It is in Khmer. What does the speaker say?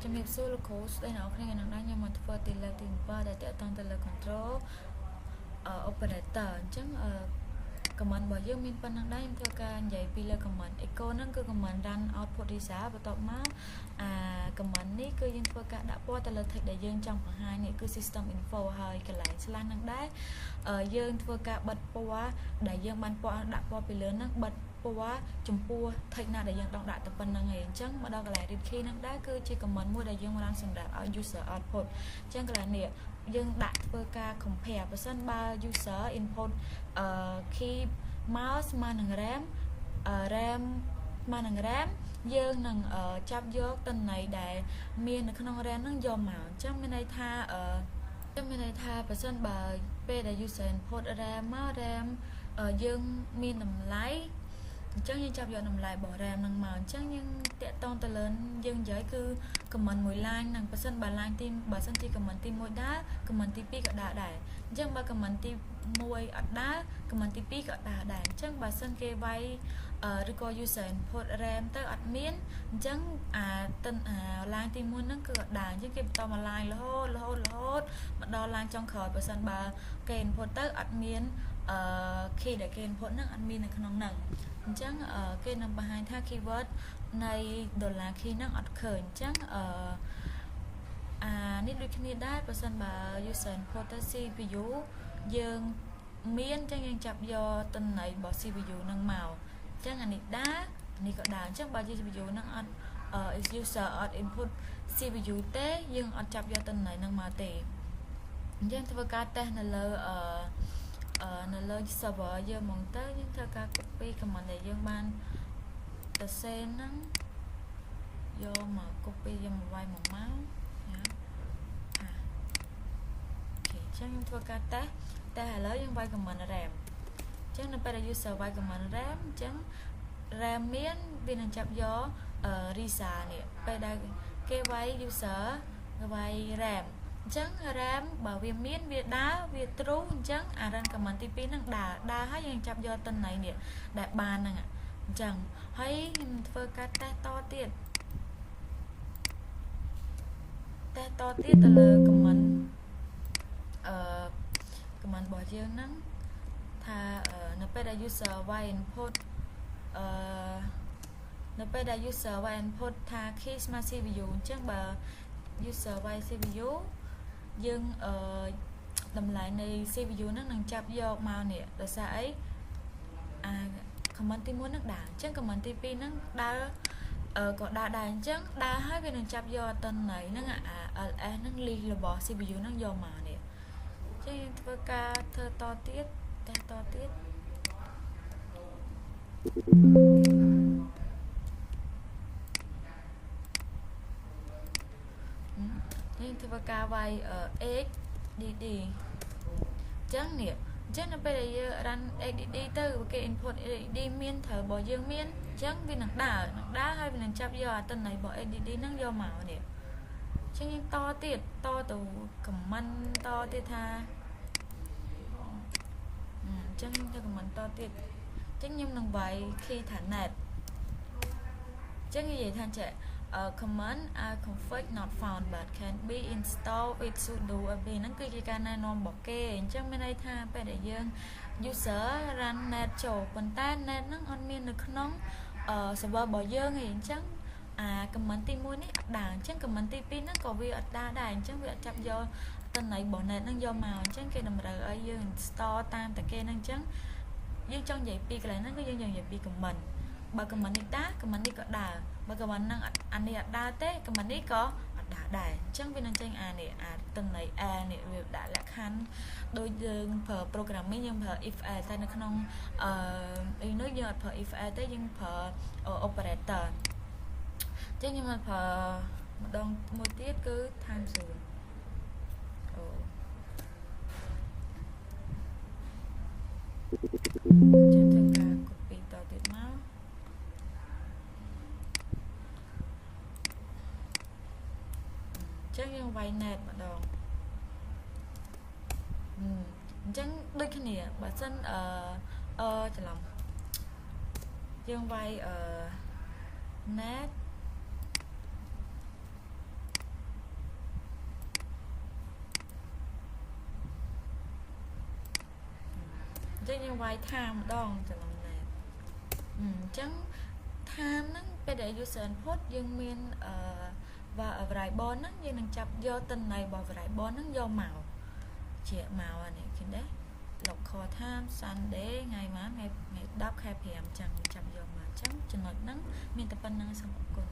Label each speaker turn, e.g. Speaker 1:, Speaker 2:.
Speaker 1: ជំរាបសួរលោកគ្រូស្ដីអ្នកគ្នានឹងដែរខ្ញុំមកធ្វើទីលើកទី7ដែលតកតងទៅលើ control operator អញ្ចឹងcommand របស់យើងមានប៉ុណ្ណឹងដែរខ្ញុំធ្វើការនិយាយពីលើ command echo ហ្នឹងគឺ command run output result បន្ទាប់មកcommand នេះគឺយើងធ្វើការដាក់ពណ៌ទៅលើ text ដែលយើងចង់បង្ហាញនេះគឺ system info ហើយកន្លែង slash ហ្នឹងដែរយើងធ្វើការបិទពណ៌ដែលយើងបានដាក់ពណ៌ពីលើហ្នឹងបិទពណ៌ចំពោះ text ណាដែលយើងចង់ដាក់ទៅប៉ុណ្្នឹងឯងអញ្ចឹងមកដល់កន្លែង read key ហ្នឹងដែរគឺជា command មួយដែលយើងរំសម្រាប់ឲ្យ user output អញ្ចឹងកន្លែងនេះយើងដាក់ធ្វើការ compare បើសិនបើ user input key mouse ស្មើនឹង RAM ស្មើនឹង RAM យើងនឹងចាប់យកតន័យដែលមាននៅក្នុង RAM ហ្នឹងយកមកអញ្ចឹងមានន័យថាបើសិនបើពេលដែល user input RAM មក RAM យើងមានតម្លៃអញ្ចឹងយើងចាប់យកតម្លៃរបស់ RAM ហ្នឹងមកអញ្ចឹងយើងតាក់ទងទៅលើយើងនិយាយគឺ command មួយ line ហ្នឹងបើសិនបើ line បើសិនជា command ទី1ដើរ command ទី2ក៏ដើរដែរអញ្ចឹងបើ command ទី1អត់ដើរ command ទី2ក៏ដើរដែរអញ្ចឹងបើសិនគេវាយឬក៏ user input RAM ទៅអត់មានអញ្ចឹងline ទី1ហ្នឹងគឺអត់ដើរអញ្ចឹងគេបន្តមក line រហូតមកដល់ line ចុងក្រោយបើសិនបើគេ input ទៅអត់មាន key ដែលគេ input ហ្នឹងអត់មាននៅក្នុងហ្នឹងអញ្ចឹងគេនឹងបង្ហាញថា keyword នៃ $key ហ្នឹងអត់ឃើញអញ្ចឹងនេះដូចគ្នាដែរបើសិនបើ user input ទៅ CPU យើងមានអញ្ចឹងយើងចាប់យកតន័យរបស់ CPU ហ្នឹងមកអញ្ចឹងអានេះដើរនេះក៏ដើរអញ្ចឹងបើ CPU ហ្នឹងអត់ user អត់ input CPU ទេយើងអត់ចាប់យកតន័យហ្នឹងមកទេអញ្ចឹងធ្វើការតេស្តនៅលើ server យើងហ្មងទៅយើងធ្វើការ copy command ដែលយើងបានទៅសេនហ្នឹងយកមក copy យកមកវាយមកអូខេអញ្ចឹងខ្ញុំធ្វើការតេស្តតែឥឡូវយើងវាយ command RAM អញ្ចឹងនៅពេលដែល user វាយ command RAM អញ្ចឹង RAM មានវានឹងចាប់យក result នេះពេលដែលគេវាយ user វាយ RAM អញ្ចឹង RAM បើវាមានវាដើរវា true អញ្ចឹងអា run command ទី2ហ្នឹងដើរហើយយើងចាប់យកតន័យនេះដែលបានហ្នឹងអញ្ចឹងហើយខ្ញុំធ្វើការតេស្តតទៀតទៅលើ command command របស់យើងហ្នឹងថានៅពេលដែល user វាយ input នៅពេលដែល user វាយ input ថា key ស្មើ CPU អញ្ចឹងបើ user វាយ CPU យើងតម្លៃនៃ CPU ហ្នឹងនឹងចាប់យកមកនេះដោយសារអីcommand ទី1ហ្នឹងដើរអញ្ចឹង command ទី2ហ្នឹងដើរក៏ដើរដែរអញ្ចឹងដើរហើយវានឹងចាប់យកតន័យហ្នឹងLS ហ្នឹង list របស់ CPU ហ្នឹងយកមកនេះអញ្ចឹងយើងធ្វើការធ្វើតទៀតយើងធ្វើការវាយ XDD អញ្ចឹងនេះអញ្ចឹងនៅពេលដែលយើង run XDD ទៅគេ input XDD មានត្រូវរបស់យើងមានអញ្ចឹងវានឹងដើរហើយវានឹងចាប់យកអាតន័យរបស់ XDD ហ្នឹងយកមកនេះអញ្ចឹងយើងតទៅ command តទៀតថាអញ្ចឹងទៅ command តទៀតអញ្ចឹងខ្ញុំនឹងវាយ key ថា net អញ្ចឹងនិយាយថាចេះcommand config not found but can be installed with sudo ab ហ្នឹងគឺជាការណែនាំរបស់គេអញ្ចឹងមានន័យថាពេលដែលយើង user run net ចូលប៉ុន្តែ net ហ្នឹងអត់មាននៅក្នុងserver របស់យើងទេអញ្ចឹងcommand ទី1នេះអត់ដើរអញ្ចឹង command ទី2ហ្នឹងក៏វាអត់ដើរដែរអញ្ចឹងវាអត់ចាប់យកតន័យរបស់ net ហ្នឹងយកមកអញ្ចឹងគេតម្រូវឲ្យយើង install តាមតែគេហ្នឹងអញ្ចឹងយើងចង់និយាយពីកន្លែងហ្នឹងគឺយើងចង់និយាយពី command បើ command នេះដើរ command នេះក៏ដើរបើ command ហ្នឹងអានេះអត់ដើរទេ command នេះក៏អត់ដើរដែរអញ្ចឹងវានឹងចេញតន័យ A នេះវាដាក់លក្ខខណ្ឌដូចយើងប្រើ programming យើងប្រើ if else តែនៅក្នុងនេះយើងអត់ប្រើ if else ទេយើងប្រើ operator អញ្ចឹងខ្ញុំមកប្រើម្ដងមួយទៀតគឺ time zone ចឹងធ្វើការ copy តទៀតមកចឹងយើងវាយ net ម្ដងអញ្ចឹងដូចគ្នាបើសិនច្រឡំយើងវាយ net ចឹងយើងវាយ time ម្ដងច្រឡំណែអញ្ចឹង time ហ្នឹងពេលដែល user input យើងមានvariable ហ្នឹងយើងនឹងចាប់យកទិន្នន័យរបស់ variable ហ្នឹងយកមកជាមកអានេះឃើញទេ local time Sunday ថ្ងៃម៉ានថ្ងៃ10 ខែ 5 អញ្ចឹងចាប់យកមកអញ្ចឹងចំណុចហ្នឹងមានតែប៉ុណ្្នឹងសូមអរគុណ